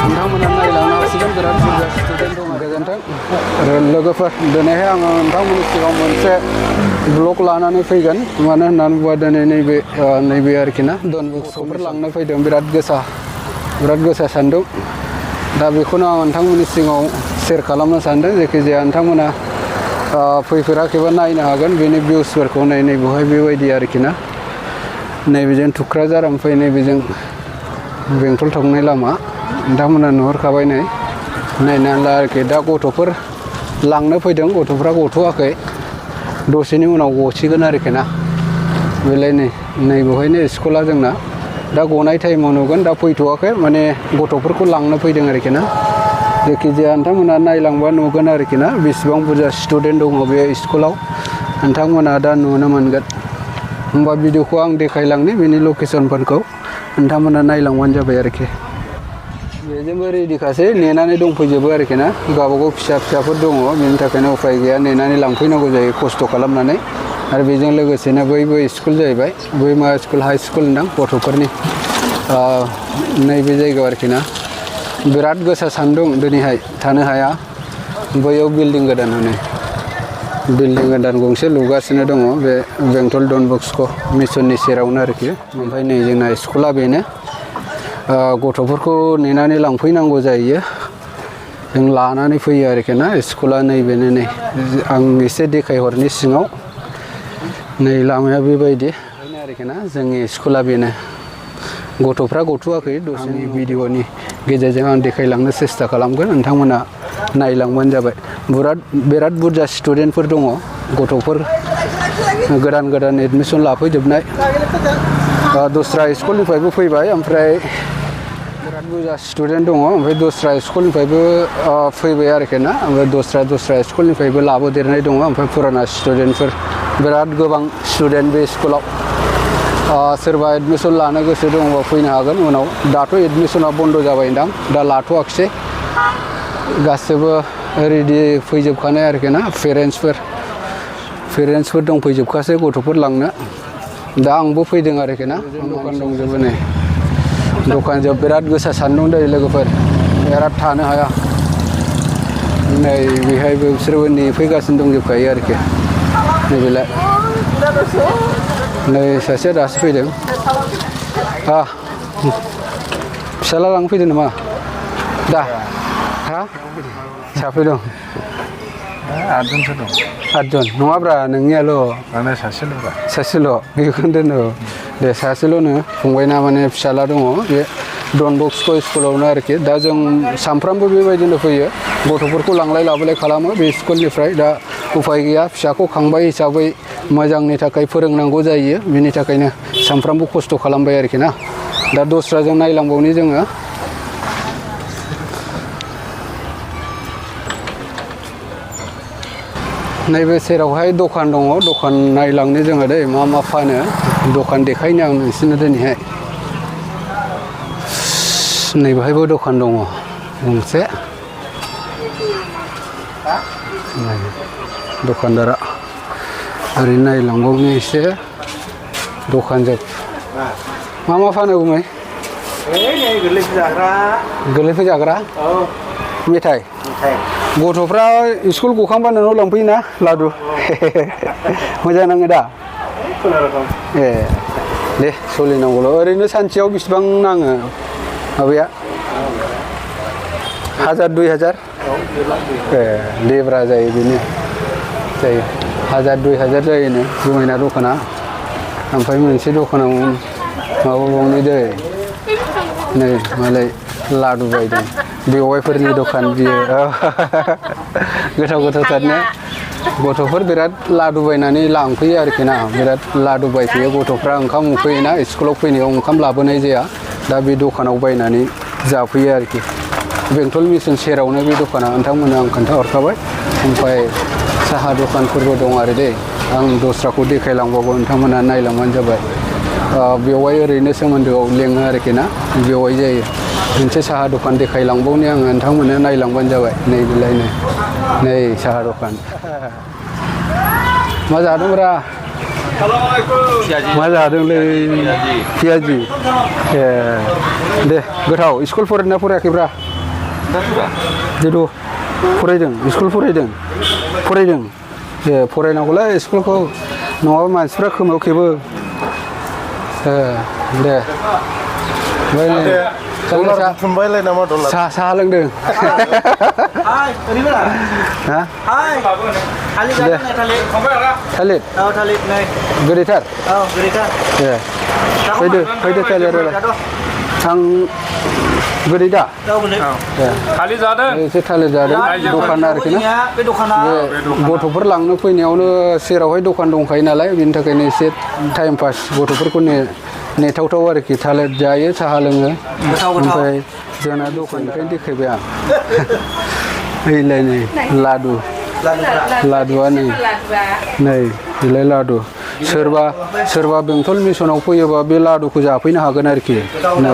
नोंथांमोना नायलांनो हासिगोन बिराद बुरजा स्टुडेन्ट दङ गोजोन्थों आरो लोगोफोर दिनैहाय आङो नोंथांमोननि सिगाङाव मोनसे ब्लग लानानै फैगोन मानो होननानै बुङोबा दिनै नैबे आरोखि ना डन बस्क'फोर लांनो फैदों बिराद गोसा सान्दुं दा बेखौनो आं नोंथांमोननि सिगाङाव शेयार खालामनो सानदों जायखिजाया नोंथांमोना फैफेराखैबा नायनो हागोन बेनि भिउसफोरखौ नैबेहाय बेबायदि आरोखि ना नैबेजों थुक्राझार ओमफ्राय नैबेजों बेंटल थांनाय लामा नोंथांमोना नुहुरखाबाय नायनानै ला आरोखि दा गथ'फोर लांनो फैदों गथ'फ्रा गथ'वाखै दसेनि उनाव गसिगोन आरोखि ना बेलाय नैबेहायनो स्कुला जोंना दा गनाय टाइमाव नुगोन दा फैथ'वाखै माने गथ'फोरखौ लांनो फैदों आरोखि ना जायखिजाया नोंथांमोना नायलांबा नुगोन आरोखि ना बेसेबां बुरजा स्टुडेन्ट दङ बे स्कुलाव नोंथांमोना दा नुनो मोनगोन होमबा भिडिअखौ आं देखायलांनि बेनि लकेसनफोरखौ नोंथांमोना नायलांबानो जाबाय आरोखि बेजोंबो रेडिखासै नेनानै दंफैजोबो आरोखि ना गावबागाव फिसाफोर दङ बेनि थाखायनो उफाय गैया नेनानै लांफैनांगौ जायो खस्थ' खालामनानै आरो बेजों लोगोसेनो बैबो स्कुल जाहैबाय बै मा स्कुल हाइ स्कुल होनदां गथ'फोरनि नैबे जायगायाव आरोखि ना बिराद गोसा सान्दुं दिनैहाय थानो हाया बैयाव बिल्डिं गोदान गंसे लुगासिनो दङ बे बेंटल डन बस्क' मिसननि सेरावनो आरोखि ओमफ्राय नै जोंना स्कुला बेनो गथ'फोरखौ नेनानै लांफैनांगौ जायो जों लानानै फैयो आरोखि ना स्कुला नैबेनो आं एसे देखायहरनि सिङाव नै लामाया बेबायदि आरोखि ना जोंनि स्कुला बेनो गथ'फ्रा गथ'वाखै दसेनि भिडिअनि गेजेरजों आं देखायलांनो सेस्था खालामगोन नोंथांमोना नायलांबानो जाबाय बिराद बुरजा स्टुडेन्टफोर दङ गथ'फोर गोदान एडमिसन लाफैजोबनाय दस्रा स्कुलनिफ्रायबो फैबाय ओमफ्राय बिराद बुरजा स्टुडेन्ट दङ ओमफ्राय दस्रा स्कुलनिफ्रायबो फैबाय आरोखि ना ओमफ्राय दस्रा स्कुलनिफ्रायबो लाबोदेरनाय दङ ओमफ्राय फुराना स्टुडेन्टफोर बिराद गोबां स्टुडेन्ट बे स्कुलाव सोरबा एडमिसन लानो गोसो दङबा फैनो हागोन उनाव दाथ' एडमिसना बन्द' जाबायदां दा लाथ'वाखिसै गासिबो रेडि फैजोबखानाय आरोखि ना पेरेन्टसफोर दंफैजोबखासै गथ'फोर लांनो दा आंबो फैदों आरोखि ना दखान दंजोबो दखानजों बिराद गोसा सान्दुं दै लोगोफोर बिराद थानो हाया नै बेहायबो बिसोरबो नेफैगासिनो दंजोबखायो आरोखि नैबेलाय नै सासेया दासो फैदों फिसाला लांफैदों नामा दा साफै दं 8 जनसो दं 8 जन नङाब्रा नोंनियाल' आंना सासेल' बेखौनो दोनो दे सासेल'नो फंबायना माने फिसाला दङ बे डन बस्क' स्कुलावनो आरोखि दा जों सानफ्रामबो बेबायदिनो फैयो गथ'फोरखौ लांलाय लाबोलाय खालामो बे स्कुलनिफ्राय दा उफाय गैया फिसाखौ खांबाय हिसाबै मोजांनि थाखाय फोरोंनांगौ जायो बिनि थाखायनो सानफ्रामबो खस्थ' खालामबाय आरोखि ना दा दस्राजों नायलांबावनि जोङो नैबे सेरावहाय दखान दङ दखान नायलांनो जोङो दै मा फानो दखान देखायनो आं नोंसोरनो दिनैहाय नैबेहायबो दखान दङ गंसे दखानदारा ओरैनो नायलांबावनो एसे दखानजों मा फानो गुमै गोरलैफोर जाग्रा मेथाइ गथ'फ्रा स्कुल गखांबा नोंनाव लांफैयोना लादु मोजां नाङो दा ए दे सोलिनांगौल' ओरैनो सानसेयाव बेसेबां नाङो माबाया 1000 2000 ए लेब्रा जायो बेनो जायो 1000 2000 जायोनो जुमायना दखाना ओमफ्राय मोनसे दखानाव माबाबावनो दै नै मालाय लादु बायदों बेवाइफोरनि दखान बियो गोथावथारनो गथ'फोर बिराद लादु बायनानै लांफैयो आरोखि ना बिराद लादु बायफैयो गथ'फ्रा ओंखाम उखैयोना स्कुलाव फैनायाव ओंखाम लाबोनाय जाया दा बे दखानाव बायनानै जाफैयो आरोखि बेंटल मिसन सेरावनो बे दखाना नोंथांमोननो आं खोन्थाहरखाबाय ओमफ्राय साहा दखानफोरबो दं आरो दे आं दस्राखौ देखायलांबावगौ नोंथांमोना नायलांबानो जाबाय बेवाइ ओरैनो सोमोन्दोआव लेङो आरोखि ना बेवाइ जायो मोनसे साहा दखान देखायलांबावनि आङो नोंथांमोननो नायलांबानो जाबाय नैबेलायनो नै साहा दखान मा जादोंब्रा मा जादोंलै पियाजि ए दे गोथाव स्कुल फरायदोंना फरायाखैब्रा जिथु फरायदों स्कुल फरायदों ए फरायनांगौलै स्कुलखौ नङाबा मानसिफ्रा खोमायाव खेबो दे थुनबायलाय नामा दलार साहा लोंदों हा थालिर गोदैथार ए फैदो थालिर आं गोदै दा थालिर जादों एसे थालिर जादों दखान आरोखि ना गथ'फोर लांनो फैनायावनो सेरावहाय दखान दंखायो नालाय बिनि थाखायनो एसे टाइम पास गथ'फोरखौ नेथावथाव आरोखि थालिर जायो साहा लोङो ओमफ्राय जोंना दखाननिफ्रायनो देखायबाय आं ओइलाय नै लादुआ नै बेलाय लादु सोरबा बेंटल मिसनाव फैयोबा बे लादुखौ जाफैनो हागोन आरोखि नै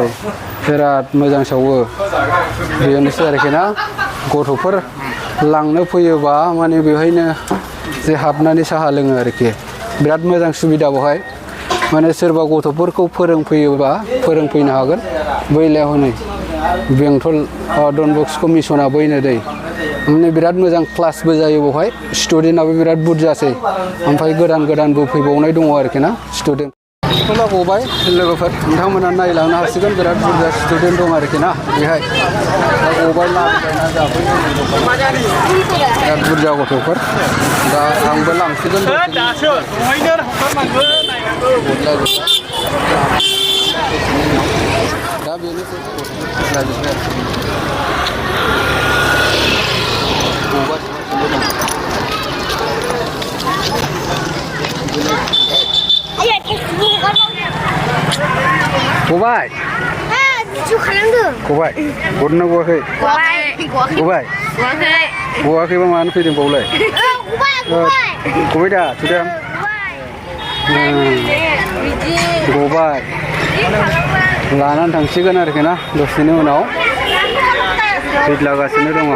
बिराद मोजां सावो बेनोसै आरोखि ना गथ'फोर लांनो फैयोबा माने बेवहायनो जे हाबनानै साहा लोङो आरोखि बिराद मोजां सुबिदा बेवहाय माने सोरबा गथ'फोरखौ फोरोंफैयोबा फोरोंफैनो हागोन बैलायाव हनै बेंटल डन बस्क' मिसना बैनो दै माने बिराद मोजां क्लासबो जायो बेवहाय स्टुडेन्टआबो बिराद बुरजासै ओमफ्राय गोदानबो फैबावनाय दङ आरोखि ना स्टुडेन्ट स्कुला गबाय लोगोफोर नोंथांमोना नायलांनो हासिगोन बिराद बुरजा स्टुडेन्ट दं आरोखि ना बेहाय दा गबाय लाबोबायना जाफैनो बिराद बुरजा गथ'फोर दा आंबो लांसिगोन दा बेनोसै जाजोब्बाय गबाय गबाय गरना गवाखै गवाखैबा मानो फैदों बावलाय गबाय दा थुदों गबाय लानानै थांसिगोन आरोखि ना दसेनि उनाव फैलागासिनो दङ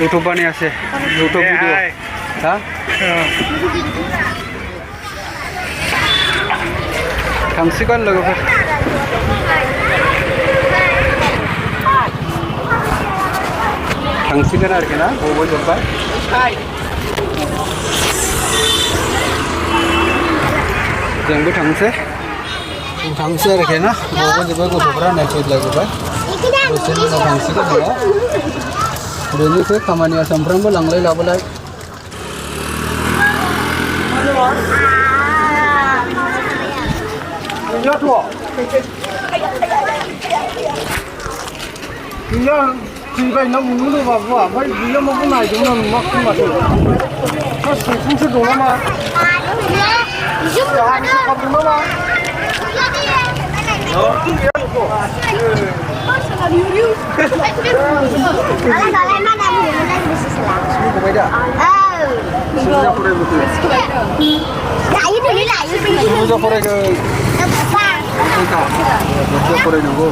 इउटुब बानायासै इउटुब भिडिअ हा थांसिगोन लोगोफोर थांसिगोन आरोखि ना गबोजोब्बाय जोंबो थांसै आरोखि ना गबोजोब्बाय गथ'फ्रा नायफैलाजोब्बाय दसेनि उनाव थांसिगोन न'आव बेनिफ्राय खामानिया सामफ्रामबो लांलाय लाबोलाय फैबाय ना मोननो बाबुआ ओमफ्राय बियो माबा नायदोंमोन आं मा खालामाखै संख्रिसो दं नामा खालामदों नामा फरायनांगौ